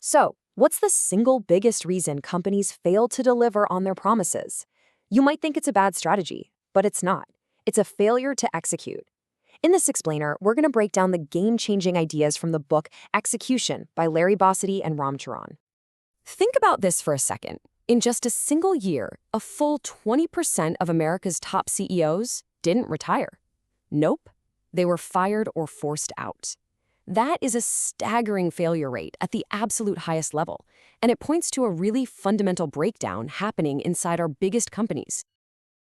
So, what's the single biggest reason companies fail to deliver on their promises? You might think it's a bad strategy, but it's not. It's a failure to execute. In this explainer, we're going to break down the game-changing ideas from the book Execution by Larry Bossidy and Charan. Think about this for a second. In just a single year, a full 20% of America's top CEOs didn't retire. Nope, they were fired or forced out. That is a staggering failure rate at the absolute highest level, and it points to a really fundamental breakdown happening inside our biggest companies.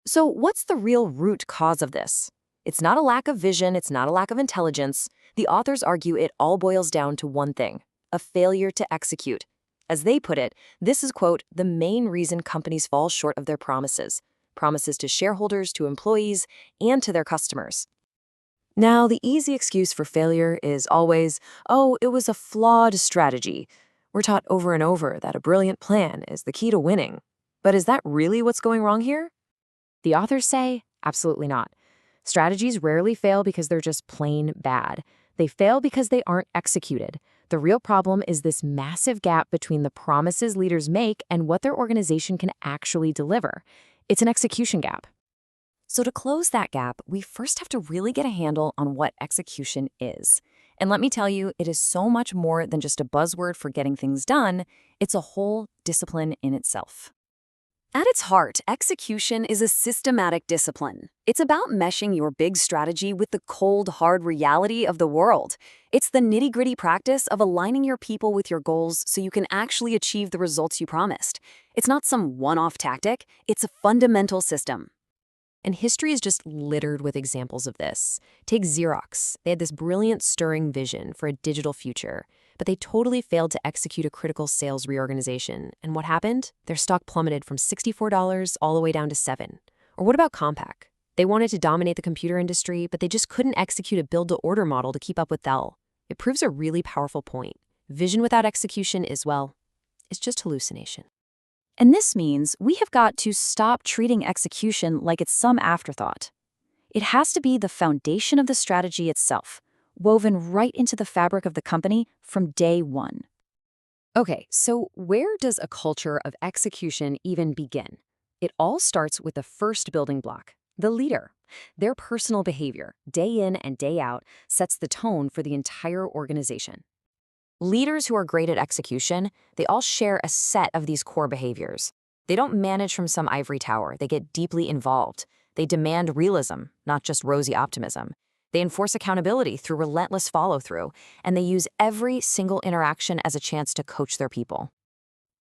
So what's the real root cause of this? It's not a lack of vision, it's not a lack of intelligence. The authors argue it all boils down to one thing: a failure to execute. As they put it, this is, quote, the main reason companies fall short of their promises to shareholders, to employees, and to their customers. Now, the easy excuse for failure is always, oh, it was a flawed strategy. We're taught over and over that a brilliant plan is the key to winning. But is that really what's going wrong here? The authors say, absolutely not. Strategies rarely fail because they're just plain bad. They fail because they aren't executed. The real problem is this massive gap between the promises leaders make and what their organization can actually deliver. It's an execution gap. So to close that gap, we first have to really get a handle on what execution is. And let me tell you, it is so much more than just a buzzword for getting things done. It's a whole discipline in itself. At its heart, execution is a systematic discipline. It's about meshing your big strategy with the cold, hard reality of the world. It's the nitty-gritty practice of aligning your people with your goals so you can actually achieve the results you promised. It's not some one-off tactic, it's a fundamental system. And history is just littered with examples of this. Take Xerox. They had this brilliant, stirring vision for a digital future, but they totally failed to execute a critical sales reorganization. And what happened? Their stock plummeted from $64 all the way down to $7. Or what about Compaq? They wanted to dominate the computer industry, but they just couldn't execute a build-to-order model to keep up with Dell. It proves a really powerful point. Vision without execution is, well, it's just hallucination. And this means we have got to stop treating execution like it's some afterthought. It has to be the foundation of the strategy itself, woven right into the fabric of the company from day one. Okay, so where does a culture of execution even begin? It all starts with the first building block, the leader. Their personal behavior, day in and day out, sets the tone for the entire organization. Leaders who are great at execution, they all share a set of these core behaviors. They don't manage from some ivory tower. They get deeply involved. They demand realism, not just rosy optimism. They enforce accountability through relentless follow-through, and they use every single interaction as a chance to coach their people.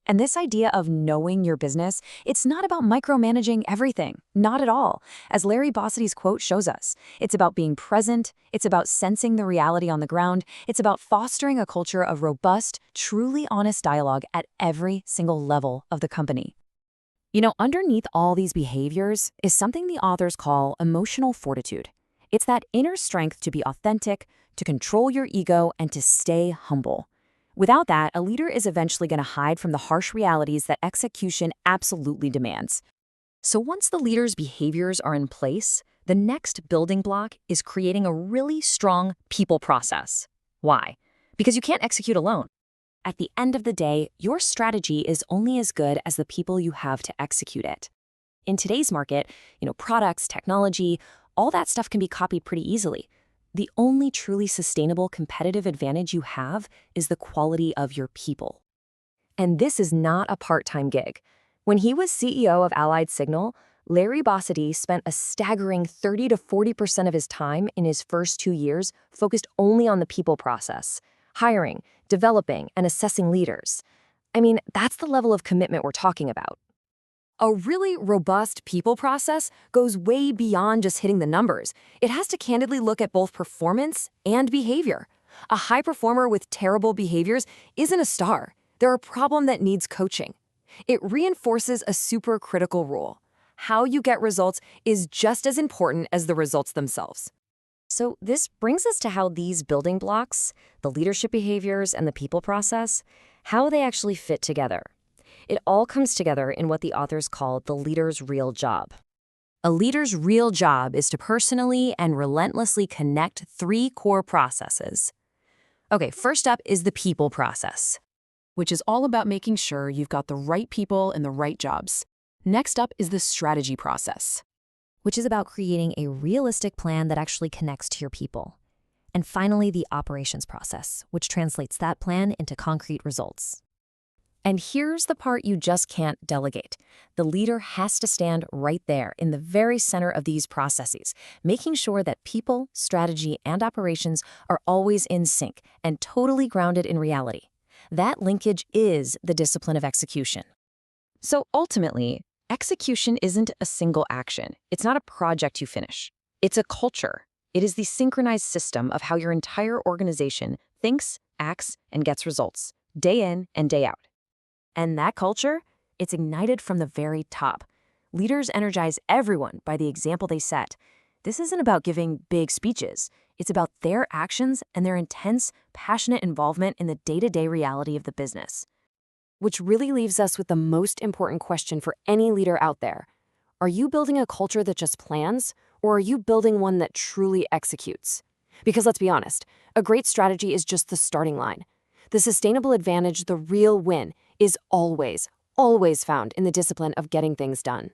And this idea of knowing your business, it's not about micromanaging everything, not at all. As Larry Bossidy's quote shows us, it's about being present, it's about sensing the reality on the ground, it's about fostering a culture of robust, truly honest dialogue at every single level of the company. You know, underneath all these behaviors is something the authors call emotional fortitude. It's that inner strength to be authentic, to control your ego, and to stay humble. Without that, a leader is eventually going to hide from the harsh realities that execution absolutely demands. So once the leader's behaviors are in place, the next building block is creating a really strong people process. Why? Because you can't execute alone. At the end of the day, your strategy is only as good as the people you have to execute it. In today's market, products, technology, all that stuff can be copied pretty easily. The only truly sustainable competitive advantage you have is the quality of your people. And this is not a part-time gig. When he was CEO of Allied Signal, Larry Bossidy spent a staggering 30 to 40% of his time in his first 2 years focused only on the people process, hiring, developing, and assessing leaders. I mean, that's the level of commitment we're talking about. A really robust people process goes way beyond just hitting the numbers. It has to candidly look at both performance and behavior. A high performer with terrible behaviors isn't a star. They're a problem that needs coaching. It reinforces a super critical rule. How you get results is just as important as the results themselves. So this brings us to how these building blocks, the leadership behaviors and the people process, how they actually fit together. It all comes together in what the authors call the leader's real job. A leader's real job is to personally and relentlessly connect 3 core processes. Okay, first up is the people process. which is all about making sure you've got the right people in the right jobs. Next up is the strategy process, which is about creating a realistic plan that actually connects to your people. And finally, the operations process, which translates that plan into concrete results. And here's the part you just can't delegate. The leader has to stand right there in the very center of these processes, making sure that people, strategy, and operations are always in sync and totally grounded in reality. That linkage is the discipline of execution. So ultimately, execution isn't a single action. It's not a project you finish. It's a culture. It is the synchronized system of how your entire organization thinks, acts, and gets results, day in and day out. And that culture, it's ignited from the very top. Leaders energize everyone by the example they set. This isn't about giving big speeches. It's about their actions and their intense, passionate involvement in the day-to-day reality of the business. Which really leaves us with the most important question for any leader out there. Are you building a culture that just plans, or are you building one that truly executes? Because let's be honest, a great strategy is just the starting line. The sustainable advantage, the real win, is always, always found in the discipline of getting things done.